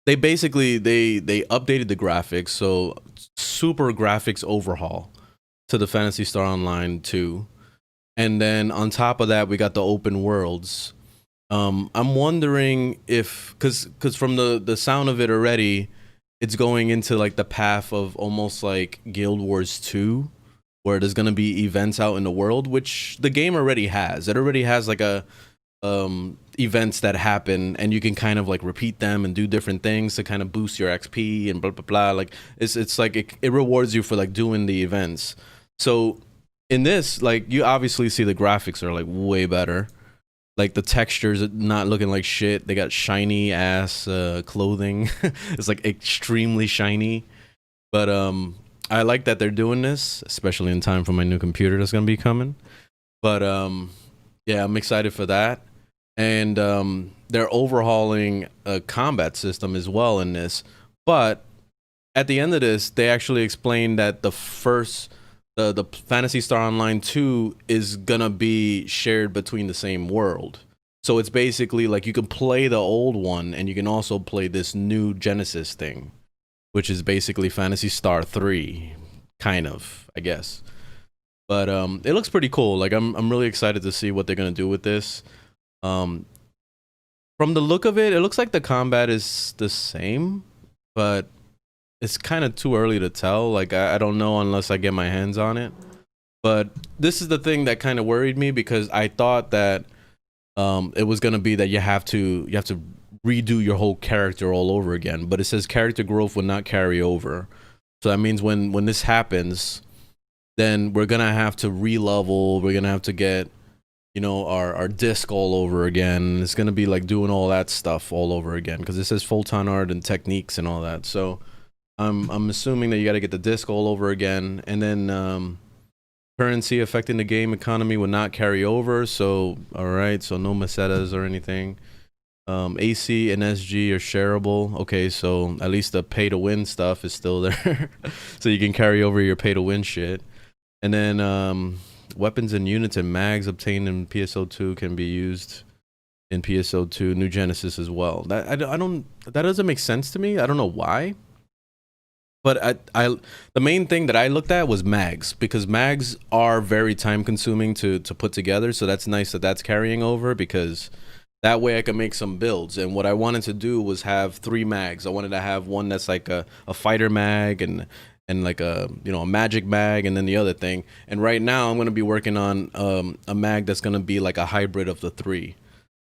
they basically they updated the graphics, so super graphics overhaul to the Phantasy Star Online 2. And then on top of that, we got the open worlds. I'm wondering if, cause from the sound of it already, it's going into like the path of almost like Guild Wars 2, where there's gonna be events out in the world, which the game already has. It already has like a events that happen, and you can kind of like repeat them and do different things to kind of boost your XP and blah blah blah. Like it's like it rewards you for like doing the events. So in this, like, you obviously see the graphics are like way better. Like the textures are not looking like shit. They got shiny ass clothing. It's like extremely shiny. But I like that they're doing this, especially in time for my new computer that's gonna be coming. But yeah, I'm excited for that. And they're overhauling a combat system as well in this. But at the end of this, they actually explained that the Phantasy Star Online 2 is gonna be shared between the same world. So it's basically like you can play the old one and you can also play this new Genesis thing, which is basically Phantasy Star 3, kind of, I guess. But it looks pretty cool. Like I'm really excited to see what they're gonna do with this. Um, from the look of it, it looks like the combat is the same, but it's kind of too early to tell. Like I don't know unless I get my hands on it. But this is the thing that kind of worried me, because I thought that it was gonna be that you have to redo your whole character all over again. But it says character growth will not carry over. So that means when this happens, then we're gonna have to re-level. We're gonna have to get, you know, our disc all over again. It's gonna be like doing all that stuff all over again, because it says full-time art and techniques and all that. So I'm assuming that you got to get the disc all over again, and then currency affecting the game economy will not carry over. So all right, so no mesetas or anything. AC and SG are shareable. Okay, so at least the pay to win stuff is still there, so you can carry over your pay to win shit. And then weapons and units and mags obtained in PSO2 can be used in PSO2 New Genesis as well. That I don't that doesn't make sense to me. I don't know why. But the main thing that I looked at was mags, because mags are very time consuming to put together. So that's nice that that's carrying over, because that way I can make some builds. And what I wanted to do was have 3 mags. I wanted to have one that's like a fighter mag, and like a, you know, a magic mag, and then the other thing. And right now I'm going to be working on a mag that's going to be like a hybrid of the 3.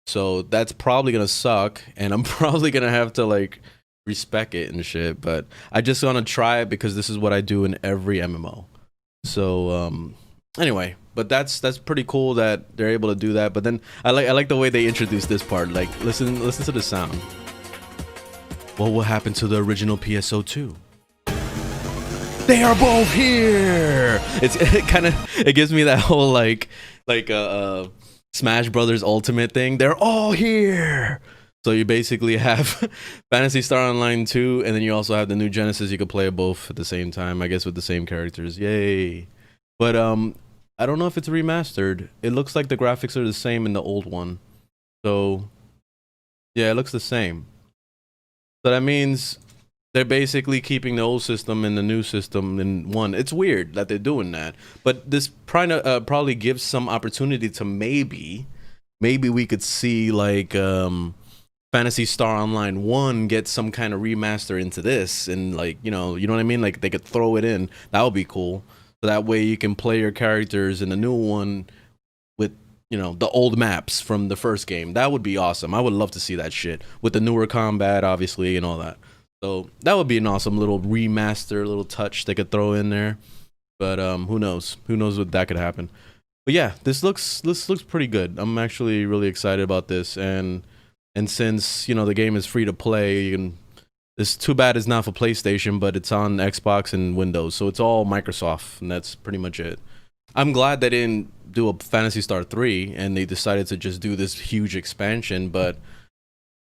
So that's probably going to suck, and I'm probably going to have to like respec it and shit, but I just want to try it because this is what I do in every MMO. So anyway, but that's pretty cool that they're able to do that. But then I like the way they introduced this part. Like listen to the sound. What will happen to the original PSO2? They are both here. It gives me that whole like Smash Brothers Ultimate thing. They're all here. So you basically have Phantasy Star Online 2, and then you also have the new Genesis. You could play both at the same time, I guess, with the same characters. Yay! But I don't know if it's remastered. It looks like the graphics are the same in the old one. So yeah, it looks the same. So that means they're basically keeping the old system and the new system in one. It's weird that they're doing that, but this probably gives some opportunity to maybe we could see like Phantasy Star Online 1 get some kind of remaster into this, and like, you know what I mean? Like they could throw it in. That would be cool. So that way you can play your characters in the new one with, you know, the old maps from the first game. That would be awesome. I would love to see that shit with the newer combat, obviously, and all that. So that would be an awesome little remaster, little touch they could throw in there. But who knows? Who knows what that could happen? But yeah, this looks pretty good. I'm actually really excited about this, and since, you know, the game is free to play, you can. It's too bad it's not for PlayStation, but it's on Xbox and Windows, so it's all Microsoft, and that's pretty much it. I'm glad they didn't do a Phantasy Star 3 and they decided to just do this huge expansion, but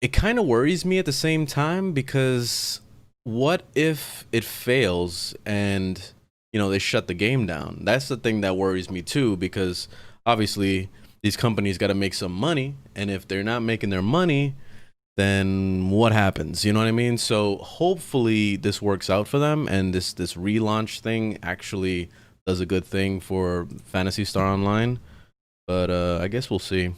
it kind of worries me at the same time, because what if it fails and, you know, they shut the game down? That's the thing that worries me too, because obviously these companies got to make some money, and if they're not making their money, then what happens? You know what I mean? So hopefully this works out for them, and this relaunch thing actually does a good thing for Phantasy Star Online. But I guess we'll see.